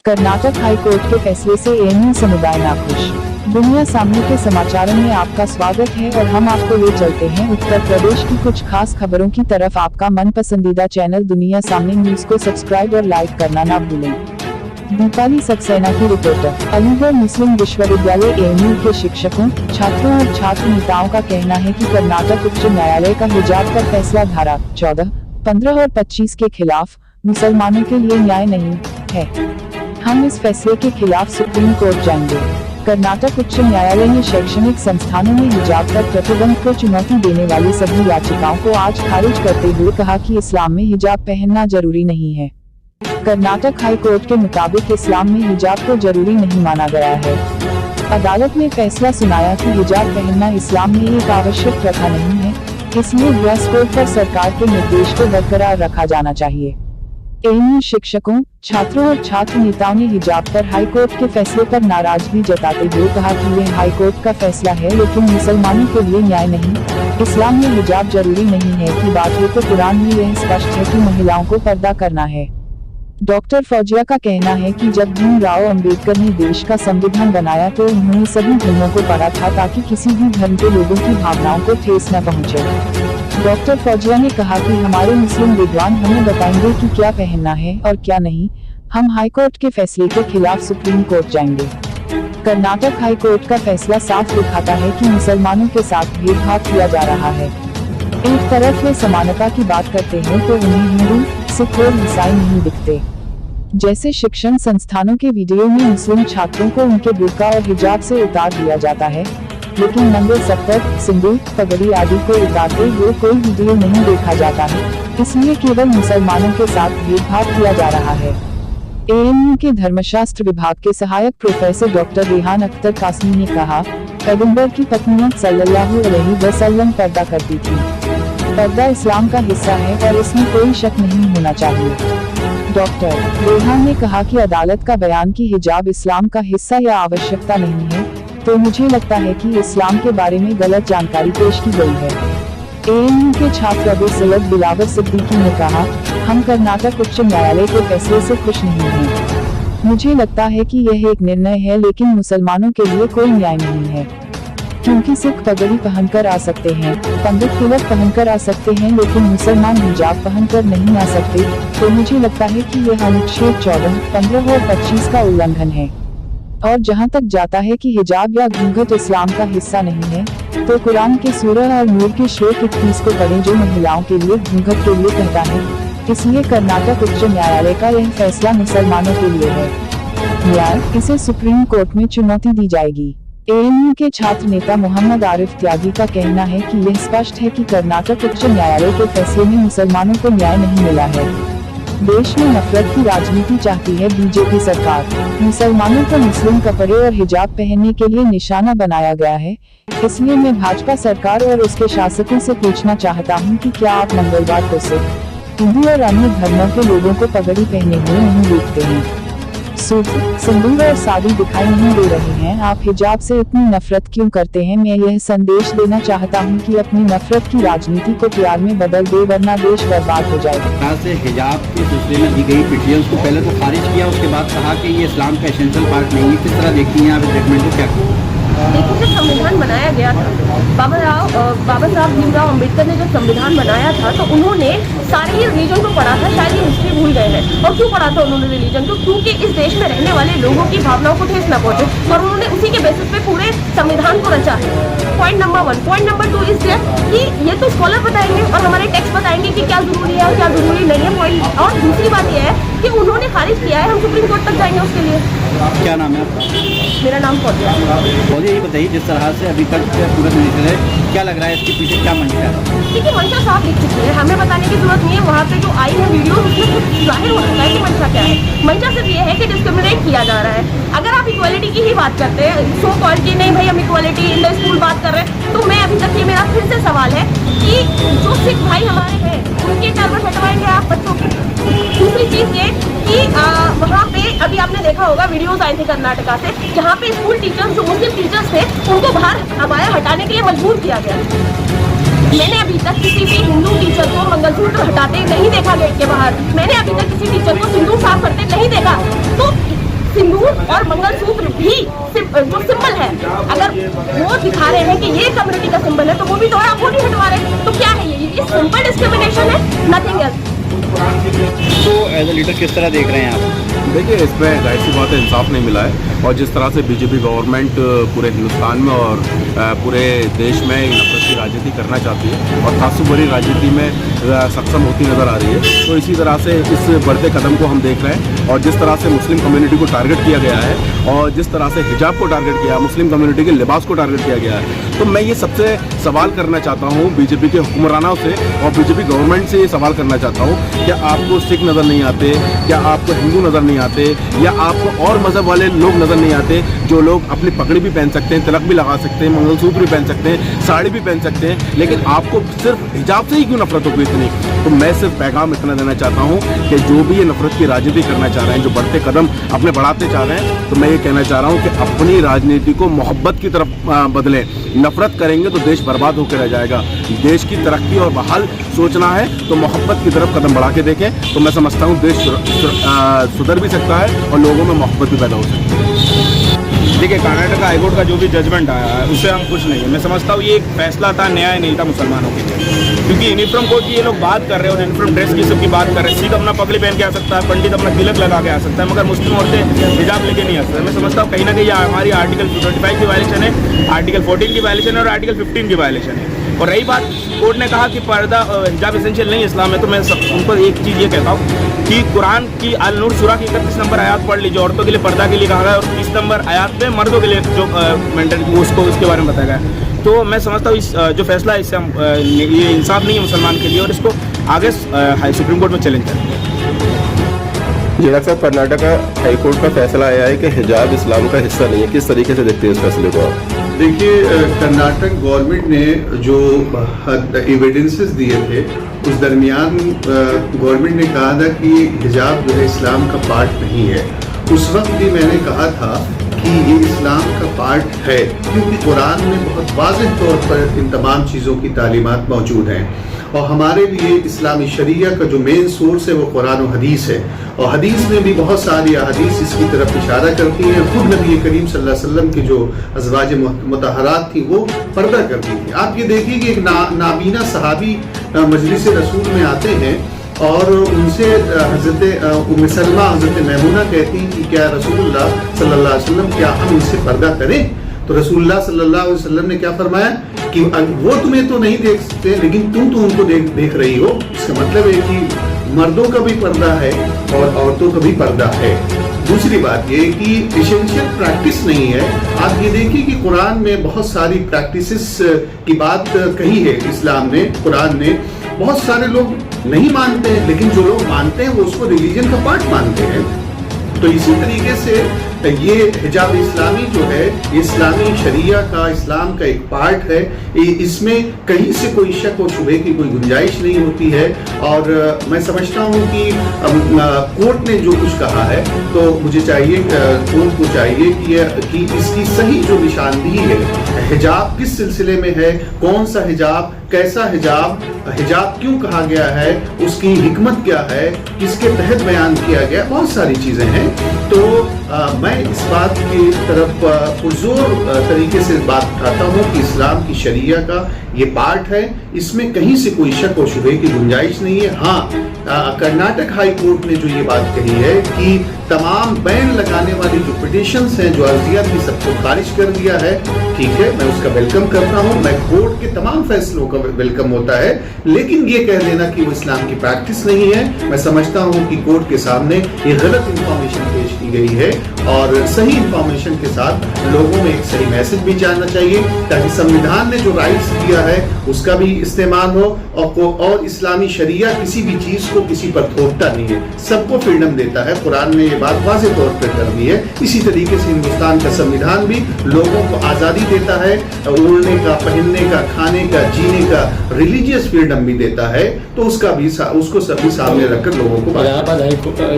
Karnataka high court के फैसले से एएमयू समुदाय नाखुश। दुनिया सामने के समाचारों में आपका स्वागत है और हम आपको ले चलते हैं उत्तर प्रदेश की कुछ खास खबरों की तरफ। आपका मन पसंदीदा चैनल दुनिया सामने न्यूज को सब्सक्राइब और लाइक करना ना भूलें। दीपाली सक्सेना की रिपोर्ट। अलीगढ़ मुस्लिम विश्वविद्यालय एएमयू के शिक्षकों, छात्रों और छात्र नेताओं का कहना है कि कर्नाटक उच्च न्यायालय का हिजाब पर फैसला धारा 14, 15 और 25 के खिलाफ मुसलमानों के लिए न्याय नहीं है। हम इस फैसले के खिलाफ सुप्रीम कोर्ट जाएंगे। कर्नाटक उच्च न्यायालय ने शैक्षणिक संस्थानों में हिजाब पर प्रतिबंध को चुनौती देने वाली सभी याचिकाओं को आज खारिज करते हुए कहा कि इस्लाम में हिजाब पहनना जरूरी नहीं है। कर्नाटक हाई कोर्ट के मुताबिक इस्लाम में हिजाब को जरूरी नहीं माना गया है। अदालत ने फैसला सुनाया कि हिजाब पहनना इस्लाम में एक आवश्यक प्रथा नहीं है, इसलिए ड्रेस कोड पर सरकार के निर्देश को बरकरार रखा जाना चाहिए। एएमयू शिक्षकों, छात्रों और छात्र नेताओं ने हिजाब पर हाई कोर्ट के फैसले पर नाराजगी जताते हुए कहा कि यह हाई कोर्ट का फैसला है, लेकिन मुसलमानों के लिए न्याय नहीं। इस्लाम में हिजाब जरूरी नहीं है की बात है तो कुरान में यह स्पष्ट है कि महिलाओं को पर्दा करना है। डॉक्टर फौजिया का कहना है कि जब भीमराव अंबेडकर ने देश का संविधान बनाया तो उन्होंने सभी धर्मों को पढ़ा था ताकि किसी भी धर्म के लोगों की भावनाओं को ठेस न पहुंचे। डॉक्टर फौजिया ने कहा कि हमारे मुस्लिम विद्वान हमें बताएंगे कि क्या पहनना है और क्या नहीं। हम हाई कोर्ट के फैसले के खिलाफ सुप्रीम कोर्ट जाएंगे। कर्नाटक हाई कोर्ट का फैसला साफ दिखाता है कि मुसलमानों के साथ भेदभाव किया जा रहा है। एक तरफ वे समानता की बात करते हैं तो उन्हें हिंदू, सिख और ईसाई नहीं दिखते। जैसे शिक्षण संस्थानों के वीडियो में मुस्लिम छात्रों को उनके बुर्का और हिजाब से उतार दिया जाता है, लेकिन मंगलसूत्र, सिंदूर, पगड़ी आदि को उतारते हुए कोई वीडियो नहीं देखा जाता है। इसलिए केवल मुसलमानों के साथ भेदभाव किया जा रहा है। एएमयू के धर्मशास्त्र विभाग के सहायक प्रोफेसर डॉक्टर रेहान अख्तर कासमी ने कहा, पैगंबर की पत्नियां सल्लल्लाहु अलैहि वसल्लम पर्दा करती थी। पर्दा इस्लाम का हिस्सा है और इसमें कोई शक नहीं होना चाहिए। डॉक्टर रेहान ने कहा कि अदालत का बयान कि हिजाब इस्लाम का हिस्सा या आवश्यकता नहीं है, तो मुझे लगता है कि इस्लाम के बारे में गलत जानकारी पेश की गई है। एएमयू के छात्र अबू सैयद बिलावल सिद्दीकी ने कहा, हम कर्नाटक उच्च न्यायालय के फैसले से खुश नहीं हैं। मुझे लगता है कि यह एक निर्णय है, लेकिन मुसलमानों के लिए कोई न्याय नहीं है, क्योंकि सिख पगड़ी पहनकर आ सकते हैं, पंडित तिलक पहनकर आ सकते हैं, लेकिन मुसलमान हिजाब पहनकर नहीं आ सकते। तो मुझे लगता है कि यह अनुच्छेद 14, 15 और 25 का उल्लंघन है। और जहां तक जाता है कि हिजाब या घूंघट इस्लाम का हिस्सा नहीं है, तो कुरान के सूरह और नूर के श्लोक 21 को पढ़ें जो महिलाओं के लिए घूंघट के लिए कहता है। इसलिए कर्नाटक उच्च न्यायालय का यह फैसला मुसलमानों के लिए है। न्याय इसे सुप्रीम कोर्ट में चुनौती दी जाएगी। एएमयू के छात्र नेता मोहम्मद आरिफ त्यागी का कहना है कि यह स्पष्ट है कि कर्नाटक उच्च न्यायालय के फैसले में मुसलमानों को न्याय नहीं मिला है। देश में नफरत की राजनीति चाहती है बीजेपी सरकार। मुसलमानों को मुस्लिम कपड़े और हिजाब पहनने के लिए निशाना बनाया गया है। इसलिए मैं भाजपा सरकार और उसके शासकों से पूछना चाहता हूं कि क्या आप मंगलवार को सिख, हिंदू और अन्य धर्मों के लोगों को पगड़ी पहने हुए नहीं देखते हैं? सूट, सिंदूर और साड़ी दिखाई नहीं दे रहे हैं। आप हिजाब से इतनी नफरत क्यों करते हैं? मैं यह संदेश देना चाहता हूं कि अपनी नफरत की राजनीति को प्यार में बदल दे, वरना देश बर्बाद हो जाएगा। से हिजाब के सिलसिले में दी गई पिटिशंस को पहले तो खारिज किया, उसके बाद कहा कि ये इस्लाम का एसेंशियल पार्ट नहीं है। किस तरह देखती हैं आप इस स्टेटमेंट को? क्या देखिए, जब संविधान बनाया गया था, बाबा साहब भीमराव अंबेडकर ने जब संविधान बनाया था तो उन्होंने सारे ही रिलीजन को पढ़ा था। शायद ये हिस्ट्री भूल गए हैं। और क्यों पढ़ा था उन्होंने रिलीजन को? क्योंकि इस देश में रहने वाले लोगों की भावनाओं को ठेस न पहुंचे, और उन्होंने उसी के बेसिस पे पूरे संविधान को रचा है। Point number 1। पॉइंट नंबर 2 इस कि ये तो स्कॉलर बताएंगे और हमारे टेक्स्ट बताएंगे कि क्या जरूरी है और क्या जरूरी नहीं है। पॉइंट और दूसरी बात यह है कि उन्होंने खारिज किया है। हम सुप्रीम कोर्ट तक जाएंगे उसके लिए। क्या नाम है आपका? मेरा नाम फौजिया है। ये बताइए, जिस तरह से अभी तक पूरा मिनिस्टर है, क्या लग रहा है इसके पीछे क्या मंशा है? देखिए, मंशा साफ दिख चुकी है, हमें बताने की जरूरत नहीं है। वहाँ पे जो आई है वीडियो, उसमें कुछ जाहिर हो चुका है कि मंशा क्या है। मंशा सिर्फ ये है कि डिस्क्रिमिनेट किया जा रहा है। अगर आप इक्वालिटी की ही बात करते हैं, सो कॉल्ड की नहीं भाई हम इक्वालिटी इन द स्कूल बात कर रहे हैं, तो मैं अभी तक ये मेरा फिर से सवाल है कि जो सिख भाई हमारे हैं उनके टर्म हटवाएंगे आप बच्चों की? दूसरी चीज ये कि वहाँ पे अभी आपने देखा होगा वीडियोस आई थी कर्नाटका से, जहाँ पे स्कूल टीचर्स जो मुस्लिम टीचर्स थे उनको बाहर अबाया हटाने के लिए मजबूर किया गया। मैंने अभी तक किसी भी हिंदू टीचर को मंगलसूत्र हटाते नहीं देखा गेट के बाहर। मैंने अभी तक किसी टीचर को सिंदूर साफ करते नहीं देखा। तो सिंदूर और मंगलसूत्र भी जो सिंबल है, अगर वो दिखा रहे हैं कि ये कम्युनिटी का सिंबल है, तो वो भी दोहरा वो नहीं हटवा रहे, तो क्या है ये सिंपल डिस्क्रिमिनेशन है, नथिंग एल्स। तो एज ए लीडर किस तरह देख रहे हैं आप? देखिए, इसमें जाहिर सी बात है, इंसाफ नहीं मिला है। और जिस तरह से बीजेपी गवर्नमेंट पूरे हिंदुस्तान में और पूरे देश में नफरत की राजनीति करना चाहती है और तासुब भरी राजनीति में सक्षम होती नज़र आ रही है, तो इसी तरह से इस बढ़ते कदम को हम देख रहे हैं। और जिस तरह से मुस्लिम कम्युनिटी को टारगेट किया गया है और जिस तरह से हिजाब को टारगेट किया, मुस्लिम कम्युनिटी के लिबास को टारगेट किया गया है, तो मैं ये सबसे सवाल करना चाहता हूँ बीजेपी के हुक्मरानों से और बीजेपी गवर्नमेंट से ये सवाल करना चाहता हूँ, क्या आपको सिख नज़र नहीं आते, क्या आपको हिंदू नज़र नहीं आते, या आपको और मज़हब वाले लोग नज़र नहीं आते, जो लोग अपनी पगड़ी भी पहन सकते हैं, तिलक भी लगा सकते हैं, मंगलसूत्र भी पहन सकते हैं, साड़ी भी पहन सकते हैं, लेकिन आपको सिर्फ हिजाब से ही क्यों नफरत होगी इतनी? तो मैं सिर्फ पैगाम इतना देना चाहता हूँ कि जो भी ये नफरत की राजनीति करना चाह रहे हैं, जो बढ़ते कदम अपने बढ़ाते चाह रहे हैं, तो मैं ये कहना चाह रहा हूँ कि अपनी राजनीति को मोहब्बत की तरफ बदलें। नफरत करेंगे तो देश बर्बाद होकर रह जाएगा। देश की तरक्की और बहाल सोचना है तो मोहब्बत की तरफ कदम बढ़ा के देखें, तो मैं समझता हूँ देश सुधर भी सकता है और लोगों में मोहब्बत भी पैदा हो सकती है। देखिए, कर्नाटक हाईकोर्ट का जो भी जजमेंट आया है उससे हम कुछ नहीं है। मैं समझता हूँ ये एक फैसला था, न्याय नहीं था मुसलमानों के लिए, क्योंकि यूनिफॉर्म कोड की ये लोग बात कर रहे हैं और यूनिफॉर्म ड्रेस की सबकी बात कर रहे हैं। सिख अपना पगड़ी पहन के आ सकता है, पंडित अपना तिलक लगा के आ सकता है, मगर मुस्लिम औरतें हिजाब लेके नहीं आ सकते। मैं समझता हूँ कहीं ना कहीं हमारी आर्टिकल 25 की वायलेशन है, आर्टिकल 14 की वायलेशन है और आर्टिकल 15 की वायलेशन है। और रही बात, कोर्ट ने कहा कि पर्दा हिजाब एसेंशियल नहीं इस्लाम में, तो मैं उनको एक चीज़ ये कहता हूँ कि कुरान की अल नूर सूरा की 31 नंबर आयत पढ़ लीजिए, औरतों के लिए पर्दा के लिए कहा गया है, और 30 नंबर आयत में मर्दों के लिए जो मेंटेन उसको उसके बारे में बताया गया है। तो मैं समझता हूँ इस जो फैसला है इससे ये इंसाफ नहीं है मुसलमान के लिए, और इसको आगे सुप्रीम कोर्ट में चैलेंज करेंगे। जी डॉक्टर साहब, कर्नाटक हाईकोर्ट का फैसला आया है कि हिजाब इस्लाम का हिस्सा नहीं है, किस तरीके से देखते हैं इस फैसले को आप? देखिए, कर्नाटक गवर्नमेंट ने जो एविडेंसेस दिए थे उस दरमियान गवर्नमेंट ने कहा था कि हिजाब जो है इस्लाम का पार्ट नहीं है। उस वक्त भी मैंने कहा था कि ये इस्लाम का पार्ट है, क्योंकि कुरान में बहुत वाज़ेह तौर पर इन तमाम चीज़ों की तालीमात मौजूद हैं। और हमारे लिए इस्लामी शरिया का जो मेन सोर्स है वो कुरान और हदीस है, और हदीस में भी बहुत सारी हदीस इसकी तरफ इशारा करती हैं। खुद नबी करीम सल्लल्लाहु अलैहि वसल्लम की जो अज़वाज मुतहरात थी वो पर्दा करती थी। आप ये देखिए कि एक नाबीना सहाबी मजलिस रसूल में आते हैं और उनसे हज़रत उम्मे सलमा हज़रत मैमूना कहती हैं कि क्या रसूलुल्लाह सल्लल्लाहु अलैहि वसल्लम, क्या हम इनसे पर्दा करें? तो रसूलुल्लाह सल्लल्लाहु अलैहि वसल्लम ने क्या फरमाया कि वो तुम्हें तो नहीं देख सकते, लेकिन तुम तो उनको देख रही हो। इसका मतलब है कि मर्दों का भी पर्दा है और औरतों का भी पर्दा है। दूसरी बात ये कि एसेंशियल प्रैक्टिस नहीं है। आप ये देखिए कि कुरान में बहुत सारी प्रैक्टिसेस की बात कही है इस्लाम ने, कुरान ने। बहुत सारे लोग नहीं मानते हैं, लेकिन जो लोग मानते हैं वो उसको रिलीजन का पार्ट मानते हैं। तो इसी तरीके से ये हिजाब इस्लामी जो है, इस्लामी शरिया का, इस्लाम का एक पार्ट है। इसमें कहीं से कोई शक और शुबे की कोई गुंजाइश नहीं होती है। और मैं समझता हूँ कि कोर्ट ने जो कुछ कहा है, तो मुझे चाहिए, कोर्ट को चाहिए कि इसकी सही जो निशानदेही है, हिजाब किस सिलसिले में है, कौन सा हिजाब, कैसा हिजाब, हिजाब क्यों कहा गया है, उसकी हिकमत क्या है, किसके तहत बयान किया गया, बहुत सारी चीज़ें हैं। तो मैं इस बात की तरफ पुरजोर तरीके से बात उठाता हूँ कि इस्लाम की शरिया का ये पार्ट है, इसमें कहीं से कोई शक और शुबे की गुंजाइश नहीं है। हाँ, कर्नाटक हाई कोर्ट ने जो ये बात कही है कि तमाम बैन लगाने वाली जो पिटिशंस हैं, जो अर्जियां थी, सबको खारिज कर दिया है। ठीक है, मैं उसका वेलकम करता हूँ, मैं कोर्ट के तमाम फैसलों का वेलकम होता है, लेकिन ये कह देना कि वो इस्लाम की प्रैक्टिस नहीं है, मैं समझता हूँ कि कोर्ट के सामने ये गलत इंफॉर्मेशन पेश की गई है। और सही इंफॉर्मेशन के साथ लोगों में एक सही मैसेज भी जाना चाहिए, ताकि संविधान ने जो राइट्स दिया है उसका भी इस्तेमाल हो। और इस्लामी शरिया किसी भी चीज को किसी पर थोपता नहीं है, सबको फ्रीडम देता है। कुरान ने ये बात वाज़ेह तौर पर कर दी है। इसी तरीके से हिंदुस्तान का संविधान भी लोगों को आज़ादी देता है, उड़ने का, पहनने का, खाने का, जीने का, रिलीजियस फ्रीडम भी देता है। तो उसको सभी सामने रखकर लोगों को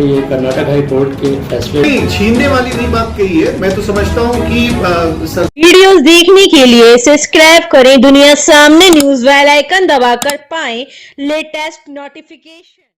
ये कर्नाटक हाई कोर्ट के फैसले छीनने वाली नहीं बात कही है। मैं तो समझता हूँ कि वीडियोस देखने के लिए सब्सक्राइब करें दुनिया सामने न्यूज़, बेल आइकन दबाकर पाएं लेटेस्ट नोटिफिकेशन।